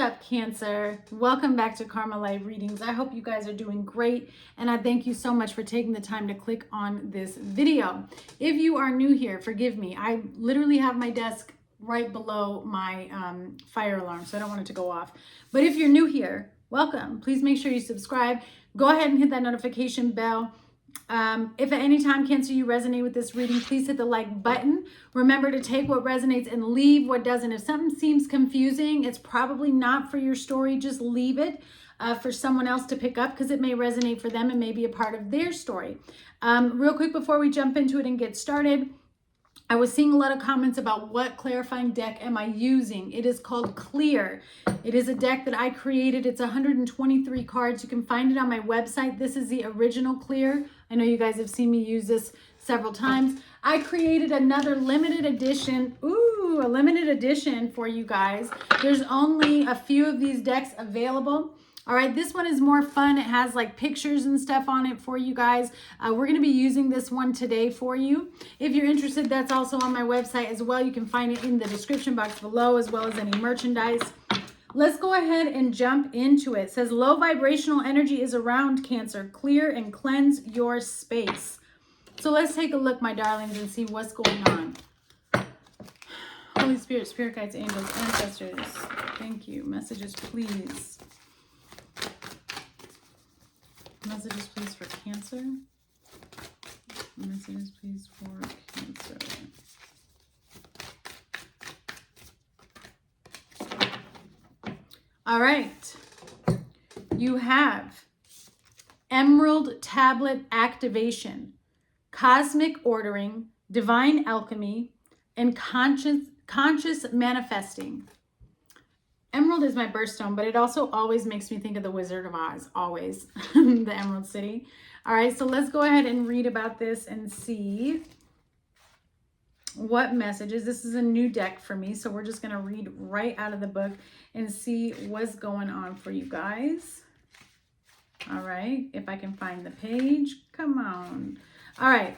up, Cancer? Welcome back to Karma Live Readings. I hope you guys are doing great, and I thank you so much for taking the time to click on this video. If you are new here, forgive me. I literally have my desk right below my fire alarm, so I don't want it to go off. But if you're new here, welcome. Please make sure you subscribe. Go ahead and hit that notification bell. If at any time, Cancer, you resonate with this reading, please hit the like button. Remember to take what resonates and leave what doesn't. If something seems confusing, it's probably not for your story. Just leave it for someone else to pick up, because it may resonate for them and may be a part of their story. Real quick before we jump into it and get started, I was seeing a lot of comments about what clarifying deck am I using. It is called Clear. It is a deck that I created. It's 123 cards. You can find it on my website. This is the original Clear. I know you guys have seen me use this several times. I created another limited edition. Ooh, a limited edition for you guys. There's only a few of these decks available. All right, this one is more fun. It has like pictures and stuff on it for you guys. We're going to be using this one today for you. If you're interested, that's also on my website as well. You can find it in the description box below, as well as any merchandise. Let's go ahead and jump into it. It says low vibrational energy is around, Cancer. Clear and cleanse your space. So let's take a look, my darlings, and see what's going on. Holy Spirit, spirit guides, angels, ancestors, thank you. Messages, please. Messages, please, for Cancer. Messages, please, for Cancer. All right. You have Emerald Tablet Activation, Cosmic Ordering, Divine Alchemy, and Conscious Manifesting. Emerald is my birthstone, but it also always makes me think of the Wizard of Oz, always, the Emerald City. All right, so let's go ahead and read about this and see what messages. This is a new deck for me, so we're just going to read right out of the book and see what's going on for you guys. All right, if I can find the page, come on. All right,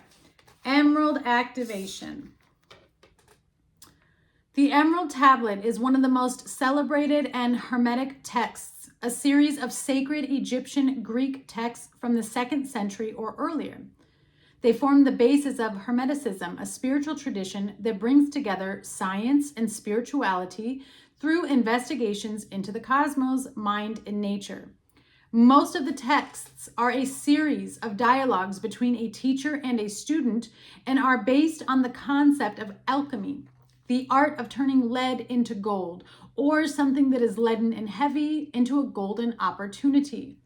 Emerald Activation. The Emerald Tablet is one of the most celebrated and hermetic texts, a series of sacred Egyptian Greek texts from the 2nd century or earlier. They form the basis of Hermeticism, a spiritual tradition that brings together science and spirituality through investigations into the cosmos, mind, and nature. Most of the texts are a series of dialogues between a teacher and a student and are based on the concept of alchemy, the art of turning lead into gold, or something that is leaden and heavy into a golden opportunity.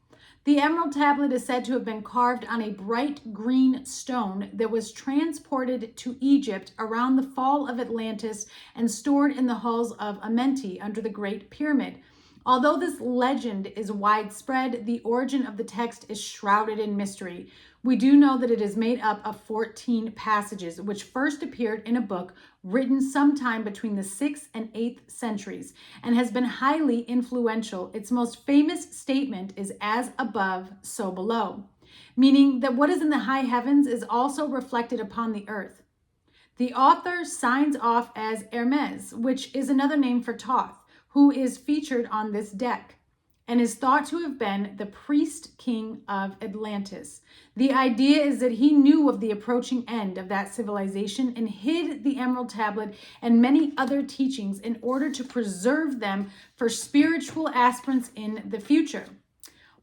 The Emerald Tablet is said to have been carved on a bright green stone that was transported to Egypt around the fall of Atlantis and stored in the halls of Amenti under the Great Pyramid. Although this legend is widespread, the origin of the text is shrouded in mystery. We do know that it is made up of 14 passages, which first appeared in a book written sometime between the 6th and 8th centuries and has been highly influential. Its most famous statement is "as above, so below," meaning that what is in the high heavens is also reflected upon the earth. The author signs off as Hermes, which is another name for Thoth, who is featured on this deck and is thought to have been the priest king of Atlantis. The idea is that he knew of the approaching end of that civilization and hid the Emerald Tablet and many other teachings in order to preserve them for spiritual aspirants in the future.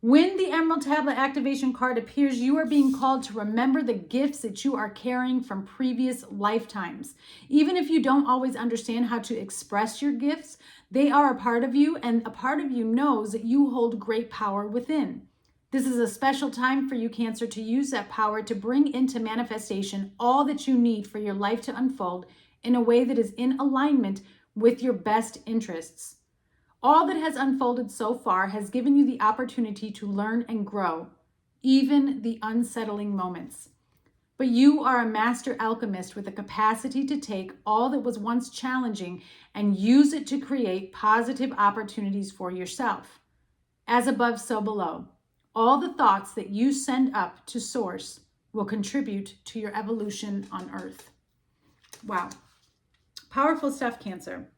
When the Emerald Tablet Activation card appears, you are being called to remember the gifts that you are carrying from previous lifetimes. Even if you don't always understand how to express your gifts, they are a part of you, and a part of you knows that you hold great power within. This is a special time for you, Cancer, to use that power to bring into manifestation all that you need for your life to unfold in a way that is in alignment with your best interests. All that has unfolded so far has given you the opportunity to learn and grow, even the unsettling moments. But you are a master alchemist with the capacity to take all that was once challenging and use it to create positive opportunities for yourself. As above, so below. All the thoughts that you send up to Source will contribute to your evolution on Earth. Wow. Powerful stuff, Cancer.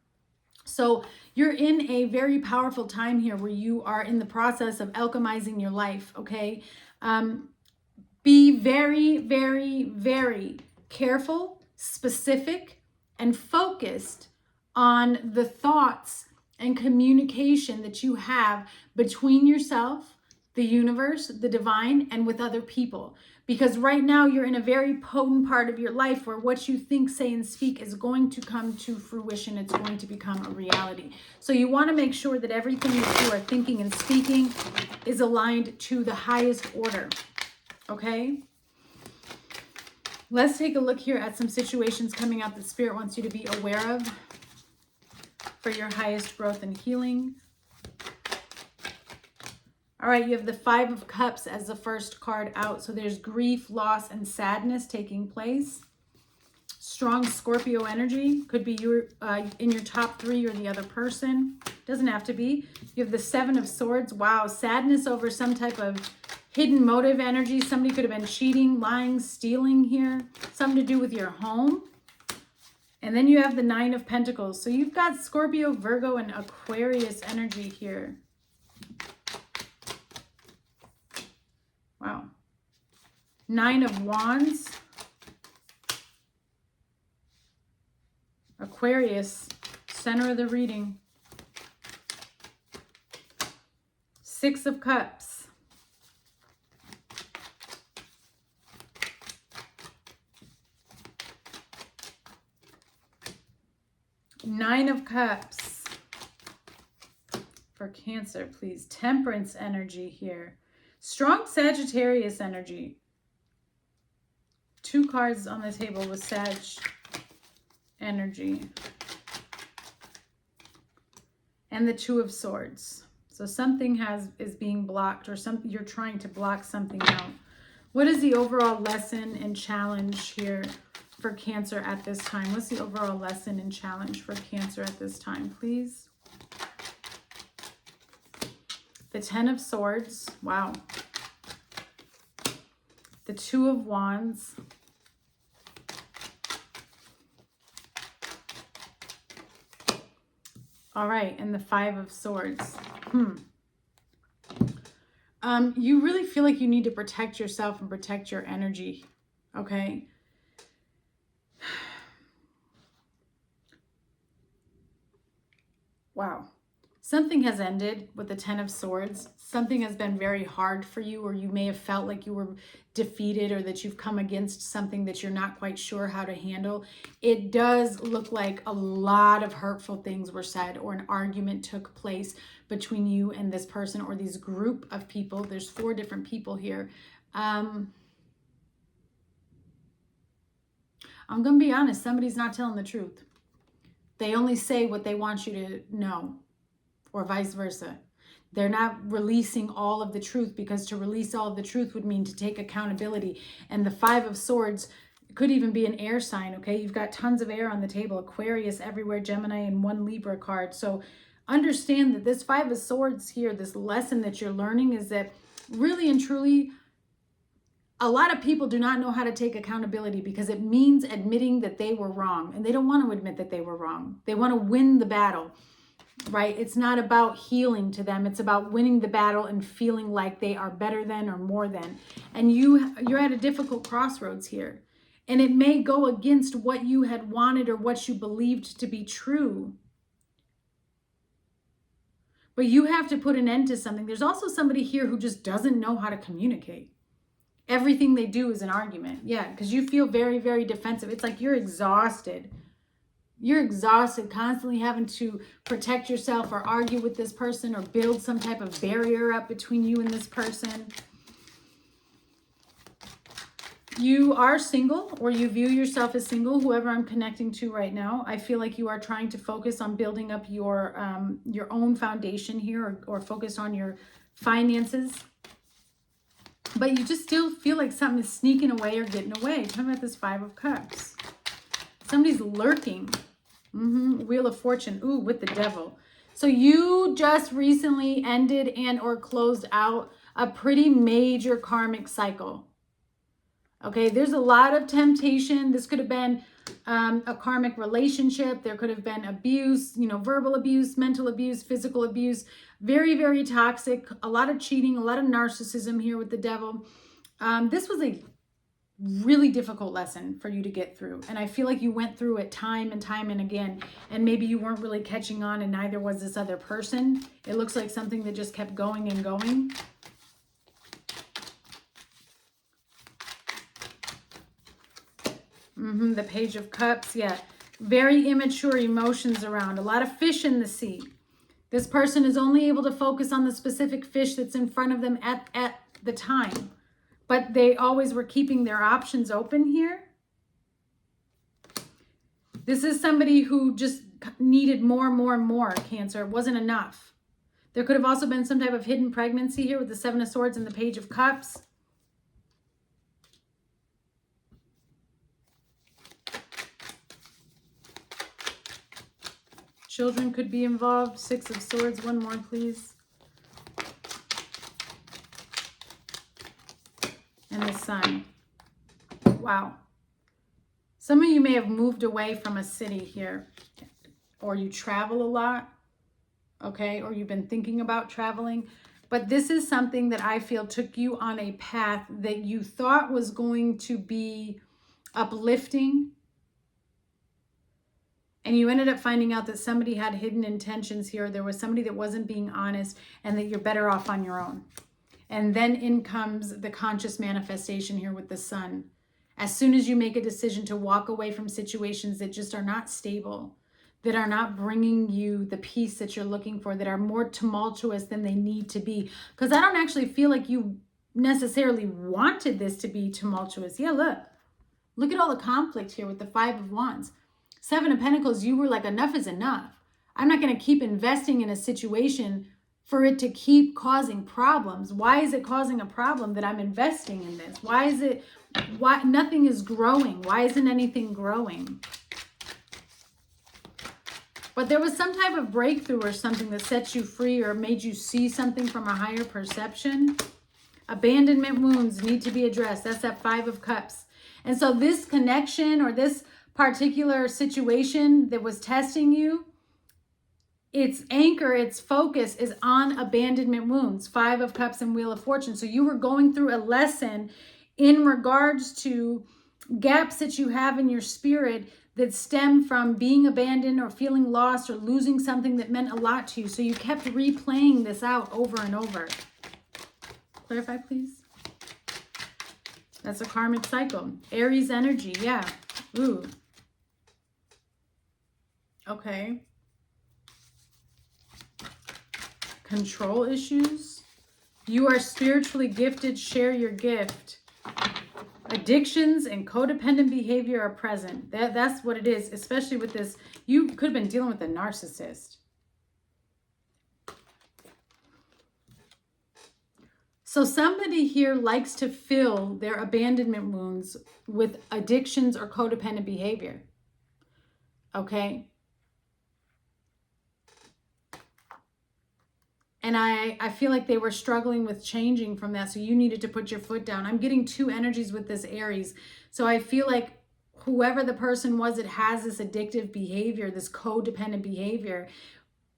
So you're in a very powerful time here where you are in the process of alchemizing your life, okay? Be very, very, very careful, specific, and focused on the thoughts and communication that you have between yourself, the universe, the divine, and with other people. Because right now you're in a very potent part of your life where what you think, say, and speak is going to come to fruition. It's going to become a reality. So you want to make sure that everything that you are thinking and speaking is aligned to the highest order. Okay? Let's take a look here at some situations coming out that Spirit wants you to be aware of for your highest growth and healing. All right, you have the Five of Cups as the first card out. So there's grief, loss, and sadness taking place. Strong Scorpio energy. Could be you in your top three or the other person. Doesn't have to be. You have the Seven of Swords. Wow, sadness over some type of hidden motive energy. Somebody could have been cheating, lying, stealing here. Something to do with your home. And then you have the Nine of Pentacles. So you've got Scorpio, Virgo, and Aquarius energy here. Wow. Nine of Wands. Aquarius, center of the reading. Six of Cups. Nine of Cups. For Cancer, please. Temperance energy here. Strong Sagittarius energy. Two cards on the table with Sag energy. And the Two of Swords. So something is being blocked, or you're trying to block something out. What is the overall lesson and challenge here for Cancer at this time? What's the overall lesson and challenge for Cancer at this time, please? The Ten of Swords. Wow. The Two of Wands. All right, and the Five of Swords. You really feel like you need to protect yourself and protect your energy, okay? Wow. Something has ended with the Ten of Swords. Something has been very hard for you, or you may have felt like you were defeated, or that you've come against something that you're not quite sure how to handle. It does look like a lot of hurtful things were said, or an argument took place between you and this person or this group of people. There's 4 different people here. I'm going to be honest. Somebody's not telling the truth. They only say what they want you to know, or vice versa. They're not releasing all of the truth, because to release all of the truth would mean to take accountability. And the Five of Swords could even be an air sign, okay? You've got tons of air on the table. Aquarius everywhere, Gemini, and 1 Libra card. So understand that this Five of Swords here, this lesson that you're learning, is that really and truly, a lot of people do not know how to take accountability, because it means admitting that they were wrong. And they don't want to admit that they were wrong. They want to win the battle. Right? It's not about healing to them. It's about winning the battle and feeling like they are better than or more than. And you're at a difficult crossroads here. And it may go against what you had wanted or what you believed to be true. But you have to put an end to something. There's also somebody here who just doesn't know how to communicate. Everything they do is an argument. Yeah, because you feel very, very defensive. It's like you're exhausted. You're exhausted, constantly having to protect yourself or argue with this person or build some type of barrier up between you and this person. You are single, or you view yourself as single, whoever I'm connecting to right now. I feel like you are trying to focus on building up your own foundation here, or focus on your finances. But you just still feel like something is sneaking away or getting away. Tell me about this Five of Cups. Somebody's lurking. Wheel of Fortune. Ooh, with the Devil. So you just recently ended and or closed out a pretty major karmic cycle. Okay, there's a lot of temptation. This could have been A karmic relationship. There could have been abuse, verbal abuse, mental abuse, physical abuse. Very, very toxic. A lot of cheating, a lot of narcissism here with the devil. This was a really difficult lesson for you to get through. And I feel like you went through it time and again. And maybe you weren't really catching on, and neither was this other person. It looks like something that just kept going and going. The Page of Cups, yeah. Very immature emotions around. A lot of fish in the sea. This person is only able to focus on the specific fish that's in front of them at the time. But they always were keeping their options open here. This is somebody who just needed more and more and more, Cancer. It wasn't enough. There could have also been some type of hidden pregnancy here with the Seven of Swords and the Page of Cups. Children could be involved. Six of Swords. One more, please. And the Sun. Wow. Some of you may have moved away from a city here, or you travel a lot, okay? Or you've been thinking about traveling. But this is something that I feel took you on a path that you thought was going to be uplifting. And you ended up finding out that somebody had hidden intentions here. There was somebody that wasn't being honest, and that you're better off on your own. And then in comes the conscious manifestation here with the Sun. As soon as you make a decision to walk away from situations that just are not stable, that are not bringing you the peace that you're looking for, that are more tumultuous than they need to be. Because I don't actually feel like you necessarily wanted this to be tumultuous. Yeah, look at all the conflict here with the Five of Wands. Seven of Pentacles, you were like, enough is enough. I'm not going to keep investing in a situation for it to keep causing problems. Why is it causing a problem that I'm investing in this? Why nothing is growing? Why isn't anything growing? But there was some type of breakthrough or something that set you free or made you see something from a higher perception. Abandonment wounds need to be addressed. That's that Five of Cups. And so this connection or this particular situation that was testing you, its anchor, its focus is on abandonment wounds. Five of Cups and Wheel of Fortune. So you were going through a lesson in regards to gaps that you have in your spirit that stem from being abandoned or feeling lost or losing something that meant a lot to you. So you kept replaying this out over and over. Clarify, please. That's a karmic cycle. Aries energy, yeah. Ooh. Okay. Control issues. You are spiritually gifted. Share your gift. Addictions and codependent behavior are present. That's what it is, especially with this. You could have been dealing with a narcissist. So somebody here likes to fill their abandonment wounds with addictions or codependent behavior. Okay? And I feel like they were struggling with changing from that. So you needed to put your foot down. I'm getting two energies with this Aries. So I feel like whoever the person was that has this addictive behavior, this codependent behavior,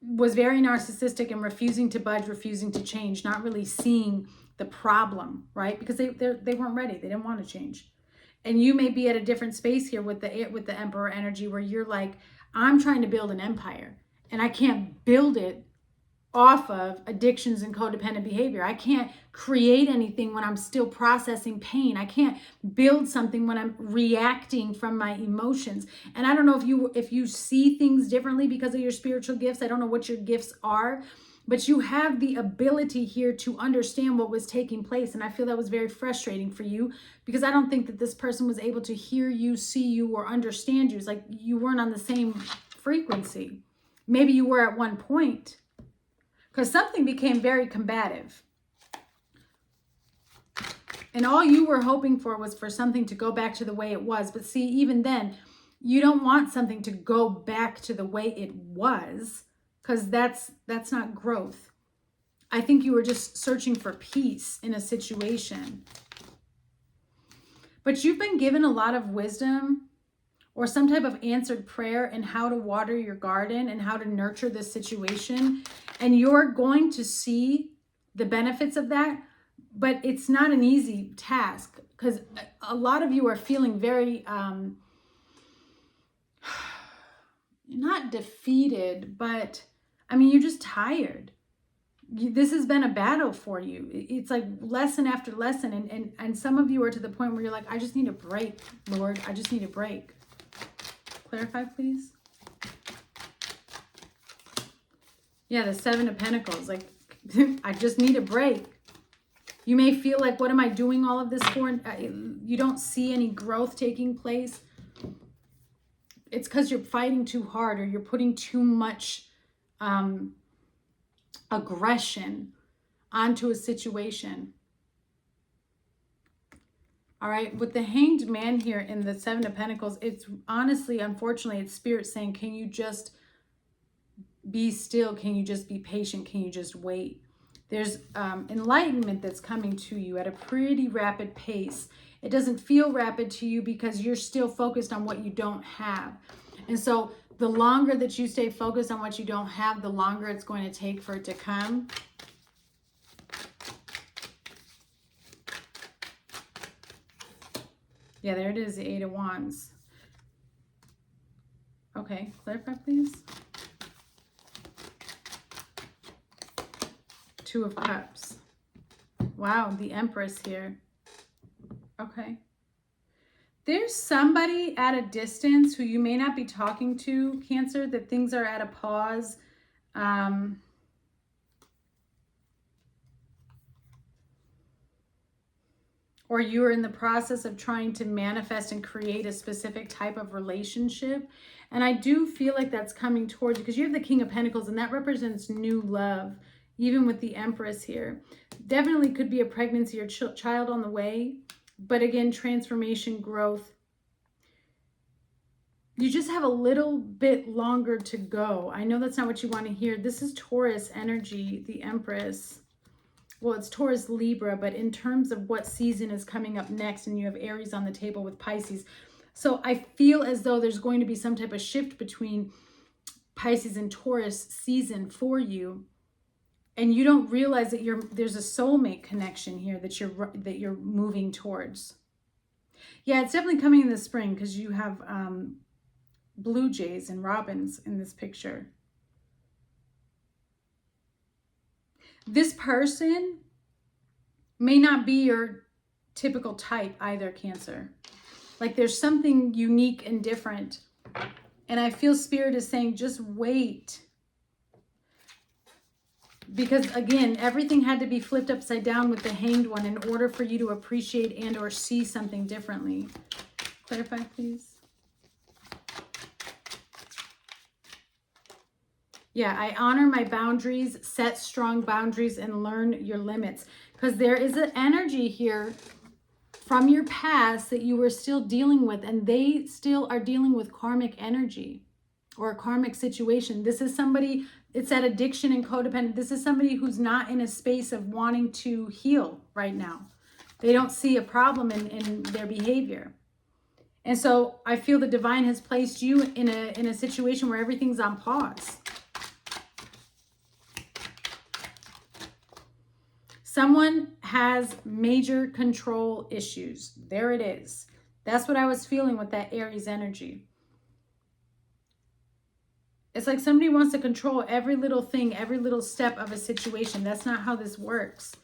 was very narcissistic and refusing to budge, refusing to change, not really seeing the problem, right? Because they weren't ready. They didn't want to change. And you may be at a different space here with the Emperor energy where you're like, I'm trying to build an empire and I can't build it off of addictions and codependent behavior. I can't create anything when I'm still processing pain. I can't build something when I'm reacting from my emotions. And I don't know if you see things differently because of your spiritual gifts. I don't know what your gifts are, but you have the ability here to understand what was taking place. And I feel that was very frustrating for you because I don't think that this person was able to hear you, see you, or understand you. It's like you weren't on the same frequency. Maybe you were at one point, because something became very combative. And all you were hoping for was for something to go back to the way it was. But see, even then, you don't want something to go back to the way it was, because that's not growth. I think you were just searching for peace in a situation. But you've been given a lot of wisdom or some type of answered prayer in how to water your garden and how to nurture this situation. And you're going to see the benefits of that, but it's not an easy task because a lot of you are feeling very, not defeated, but I mean, you're just tired. This has been a battle for you. It's like lesson after lesson. And some of you are to the point where you're like, I just need a break, Lord. I just need a break. Clarify, please. Yeah, the Seven of Pentacles. Like, I just need a break. You may feel like, what am I doing all of this for? You don't see any growth taking place. It's because you're fighting too hard, or you're putting too much aggression onto a situation. All right, with the Hanged Man here in the Seven of Pentacles, it's honestly, unfortunately, it's Spirit saying, can you just be still? Can you just be patient? Can you just wait? There's enlightenment that's coming to you at a pretty rapid pace. It doesn't feel rapid to you because you're still focused on what you don't have. And so the longer that you stay focused on what you don't have, the longer it's going to take for it to come. Yeah, there it is, the Eight of Wands. Okay, clarify, please. Two of Cups. Wow, the Empress here. Okay. There's somebody at a distance who you may not be talking to, Cancer, that things are at a pause. Or you are in the process of trying to manifest and create a specific type of relationship. And I do feel like that's coming towards you because you have the King of Pentacles, and that represents new love, even with the Empress here. Definitely could be a pregnancy or child on the way. But again, transformation, growth. You just have a little bit longer to go. I know that's not what you want to hear. This is Taurus energy, the Empress. Well, it's Taurus, Libra, but in terms of what season is coming up next, and you have Aries on the table with Pisces. So I feel as though there's going to be some type of shift between Pisces and Taurus season for you. And you don't realize that there's a soulmate connection here that you're moving towards. Yeah, it's definitely coming in the spring because you have blue jays and robins in this picture. This person may not be your typical type either, Cancer. Like there's something unique and different. And I feel Spirit is saying, just wait. Because again, everything had to be flipped upside down with the Hanged One in order for you to appreciate and or see something differently. Clarify, please. Yeah, I honor my boundaries, set strong boundaries, and learn your limits. Because there is an energy here from your past that you were still dealing with, and they still are dealing with karmic energy or a karmic situation. This is somebody, it's that addiction and codependent. This is somebody who's not in a space of wanting to heal right now. They don't see a problem in their behavior. And so I feel the divine has placed you in a situation where everything's on pause. Someone has major control issues. There it is. That's what I was feeling with that Aries energy. It's like somebody wants to control every little thing, every little step of a situation. That's not how this works.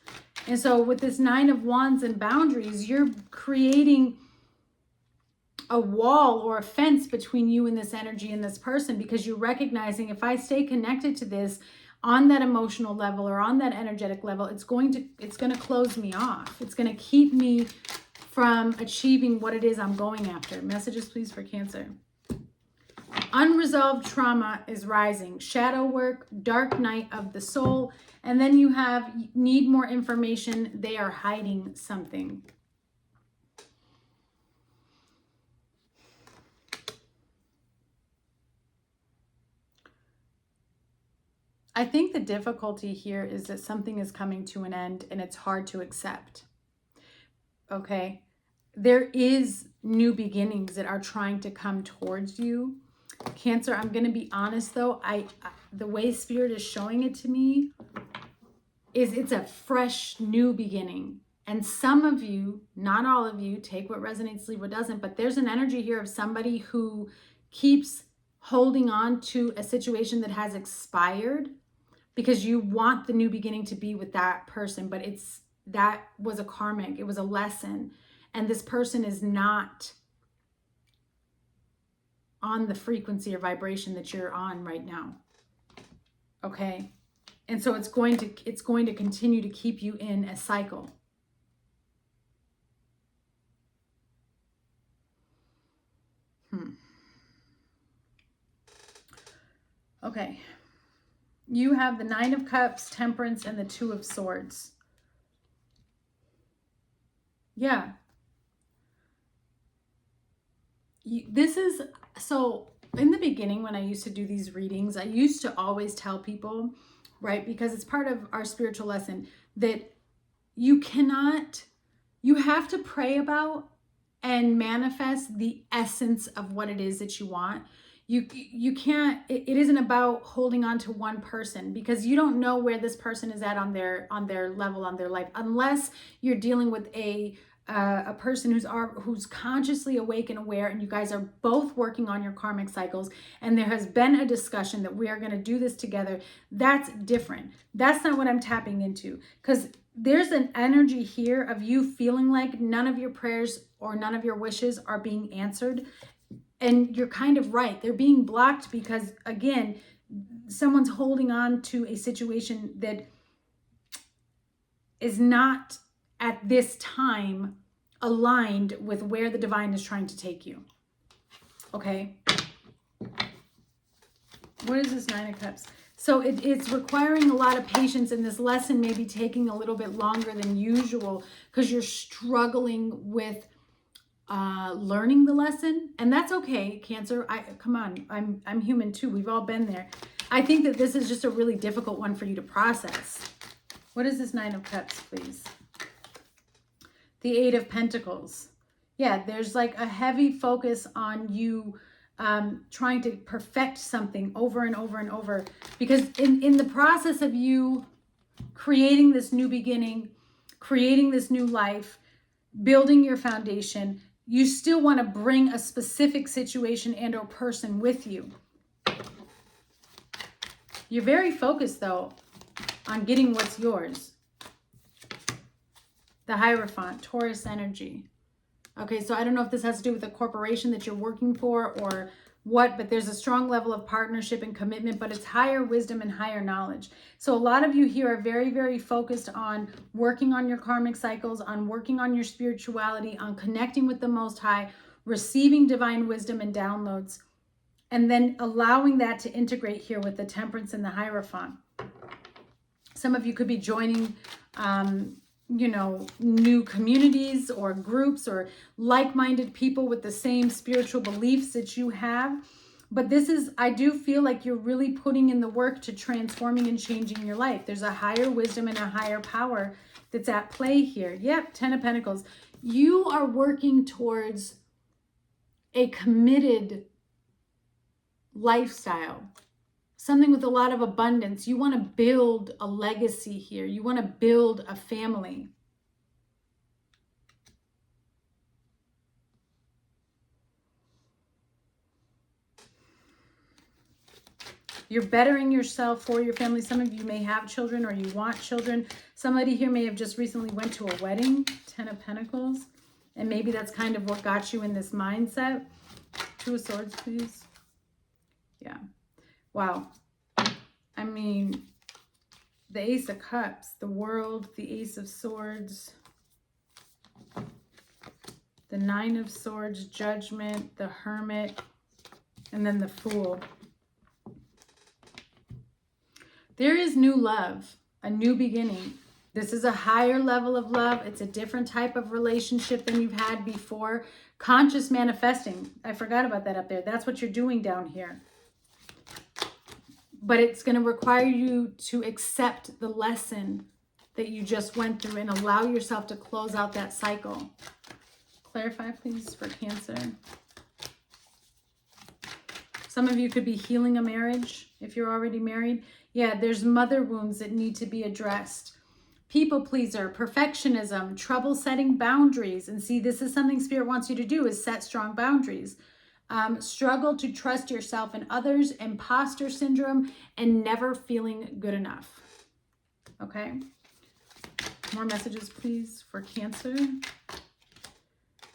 And so with this Nine of Wands and boundaries, you're creating a wall or a fence between you and this energy and this person, because you're recognizing, if I stay connected to this on that emotional level or on that energetic level, it's going to close me off. It's going to keep me from achieving what it is I'm going after. Messages, please, for Cancer. Unresolved trauma is rising. Shadow work, dark night of the soul. And then you have need more information. They are hiding something. I think the difficulty here is that something is coming to an end and it's hard to accept. Okay? there is new beginnings that are trying to come towards you. Cancer, I'm going to be honest though, the way Spirit is showing it to me is it's a fresh new beginning. And some of you, not all of you, take what resonates, leave what doesn't, but there's an energy here of somebody who keeps holding on to a situation that has expired because you want the new beginning to be with that person, but that was a karmic, it was a lesson, and this person is not on the frequency or vibration that you're on right now. Okay? And so it's going to continue to keep you in a cycle. Okay. You have the Nine of Cups, Temperance, and the Two of Swords. Yeah. So in the beginning, when I used to do these readings, I used to always tell people, right, because it's part of our spiritual lesson, that you have to pray about and manifest the essence of what it is that you want. You can't, it isn't about holding on to one person, because you don't know where this person is at on their level, on their life, unless you're dealing with a person who's consciously awake and aware, and you guys are both working on your karmic cycles, and there has been a discussion that we are going to do this together. That's different. That's not what I'm tapping into, because there's an energy here of you feeling like none of your prayers or none of your wishes are being answered. And you're kind of right. They're being blocked because, again, someone's holding on to a situation that is not at this time aligned with where the divine is trying to take you. Okay? What is this Nine of Cups? So it's requiring a lot of patience, and this lesson may be taking a little bit longer than usual because you're struggling with learning the lesson, and that's okay, Cancer. Come on, I'm human too. We've all been there. I think that this is just a really difficult one for you to process. What is this Nine of Cups, please? The Eight of Pentacles. Yeah, there's like a heavy focus on you trying to perfect something over and over and over, because in the process of you creating this new beginning, creating this new life, building your foundation, you still want to bring a specific situation and or person with you. You're very focused though on getting what's yours. The Hierophant, Taurus energy. Okay, so I don't know if this has to do with the corporation that you're working for or what, but there's a strong level of partnership and commitment, but it's higher wisdom and higher knowledge. So a lot of you here are very, very focused on working on your karmic cycles, on working on your spirituality, on connecting with the Most High, receiving divine wisdom and downloads, and then allowing that to integrate here with the Temperance and the Hierophant. Some of you could be joining new communities or groups or like-minded people with the same spiritual beliefs that you have. But I do feel like you're really putting in the work to transforming and changing your life. There's a higher wisdom and a higher power that's at play here. Yep, Ten of Pentacles. You are working towards a committed lifestyle. Something with a lot of abundance. You want to build a legacy here. You want to build a family. You're bettering yourself for your family. Some of you may have children or you want children. Somebody here may have just recently went to a wedding. Ten of Pentacles. And maybe that's kind of what got you in this mindset. Two of Swords, please. Yeah. Wow. I mean, the Ace of Cups, the World, the Ace of Swords, the Nine of Swords, Judgment, the Hermit, and then the Fool. There is new love, a new beginning. This is a higher level of love. It's a different type of relationship than you've had before. Conscious manifesting. I forgot about that up there. That's what you're doing down here. But it's going to require you to accept the lesson that you just went through and allow yourself to close out that cycle. Clarify, please, for Cancer. Some of you could be healing a marriage if you're already married. Yeah, there's mother wounds that need to be addressed. People pleaser, perfectionism, trouble setting boundaries. And see, this is something Spirit wants you to do, is set strong boundaries. Struggle to trust yourself and others, imposter syndrome, and never feeling good enough. Okay. More messages, please, for Cancer.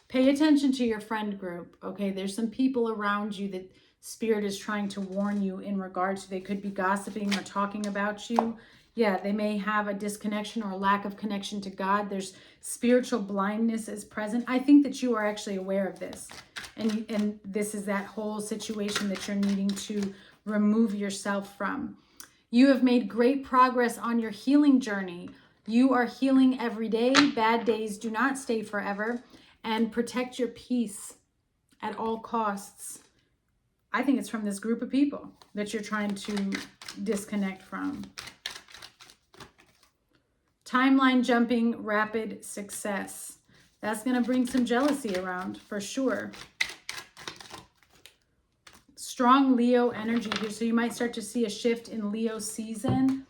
Pay attention to your friend group. Okay. There's some people around you that Spirit is trying to warn you in regards to. They could be gossiping or talking about you. Yeah, they may have a disconnection or a lack of connection to God. There's spiritual blindness is present. I think that you are actually aware of this. And this is that whole situation that you're needing to remove yourself from. You have made great progress on your healing journey. You are healing every day. Bad days do not stay forever. And protect your peace at all costs. I think it's from this group of people that you're trying to disconnect from. Timeline jumping, rapid success. That's going to bring some jealousy around for sure. Strong Leo energy here. So you might start to see a shift in Leo season.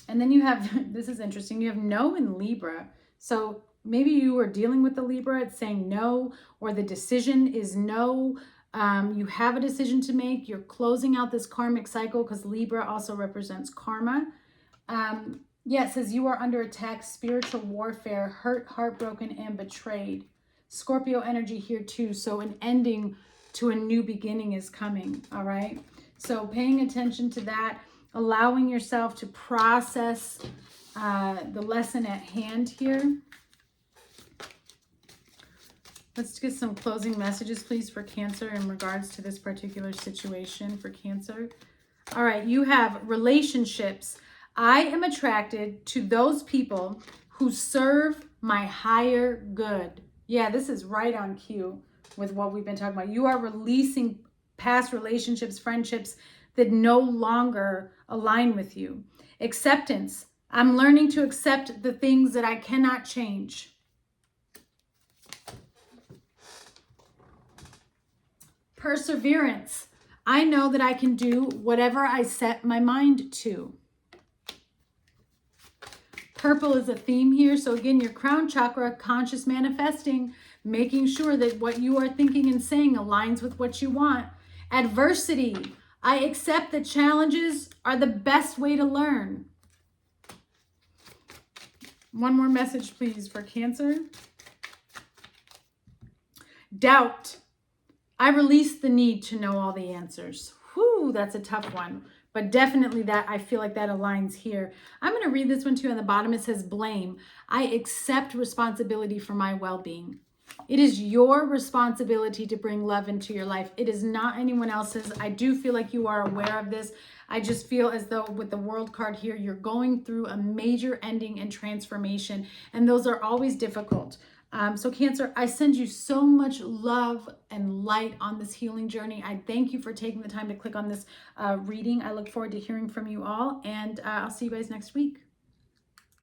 And then you have, this is interesting, you have no in Libra. So maybe you are dealing with the Libra. It's saying no, or the decision is no. You have a decision to make. You're closing out this karmic cycle because Libra also represents karma. Yeah, it says you are under attack, spiritual warfare, hurt, heartbroken, and betrayed. Scorpio energy here too. So an ending to a new beginning is coming, all right? So paying attention to that, allowing yourself to process the lesson at hand here. Let's get some closing messages, please, for Cancer in regards to this particular situation for Cancer. All right, you have relationships. I am attracted to those people who serve my higher good. Yeah, this is right on cue with what we've been talking about. You are releasing past relationships, friendships that no longer align with you. Acceptance. I'm learning to accept the things that I cannot change. Perseverance. I know that I can do whatever I set my mind to. Purple is a theme here. So again, your crown chakra, conscious manifesting, making sure that what you are thinking and saying aligns with what you want. Adversity. I accept that challenges are the best way to learn. One more message, please, for Cancer. Doubt. I release the need to know all the answers. Whew, that's a tough one. But definitely that, I feel like that aligns here. I'm going to read this one too. On the bottom, it says blame. I accept responsibility for my well-being. It is your responsibility to bring love into your life. It is not anyone else's. I do feel like you are aware of this. I just feel as though with the World card here, you're going through a major ending and transformation. And those are always difficult. So Cancer, I send you so much love and light on this healing journey. I thank you for taking the time to click on this reading. I look forward to hearing from you all, and I'll see you guys next week.